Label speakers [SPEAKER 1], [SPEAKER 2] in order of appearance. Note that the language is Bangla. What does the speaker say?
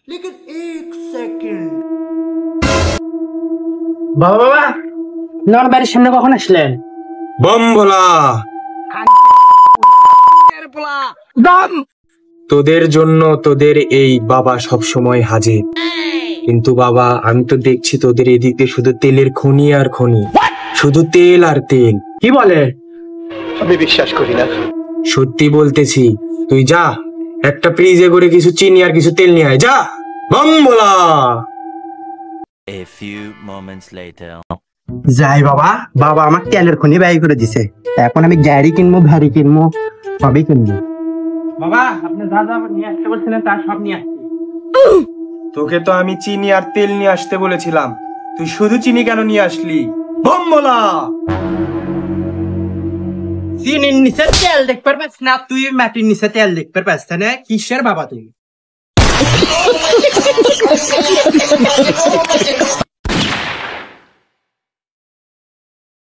[SPEAKER 1] लेकिन एक सेकंड।
[SPEAKER 2] বাবা বাবা নর বাড়ির সামনে কখন আসলেন?
[SPEAKER 3] বম ভোলা, তোদের জন্য তোদের এই বাবা সব সময় হাজির। কিন্তু বাবা আমি তো দেখছি তোদের এদিকে শুধু তেলের খনি আর খনি, শুধু তেল আর তেল।
[SPEAKER 2] কি বলে?
[SPEAKER 1] আমি বিশ্বাস করি না।
[SPEAKER 3] সত্যি বলতেছি, তুই যা একটা ফ্রিজে করে কিছু চিনি আর কিছু তেল নিয়ে আয়, যা। বম Bhola.
[SPEAKER 4] A few moments later.
[SPEAKER 2] যাই বাবা, বাবা আমার তেলের খনি ব্যয় করে দিছে। এখন আমি গাড়ি কিনবো, ভ্যারি কিনবো, সবই কিনবো। বাবা আপনি যা যা নিয়ে আসতে বলছিলেন তার সব নিয়ে আসছি।
[SPEAKER 3] তোকে তো আমি চিনি আর তেল নিয়ে আসতে বলেছিলাম, তুই শুধু চিনি কেন নিয়ে আসলি? বম ভোলা।
[SPEAKER 2] চিনির নিচে তেল দেখতে পারবেন না, তুই মাটির নিচে তেল দেখতে পারছিস না? কিসের বাবা তুই?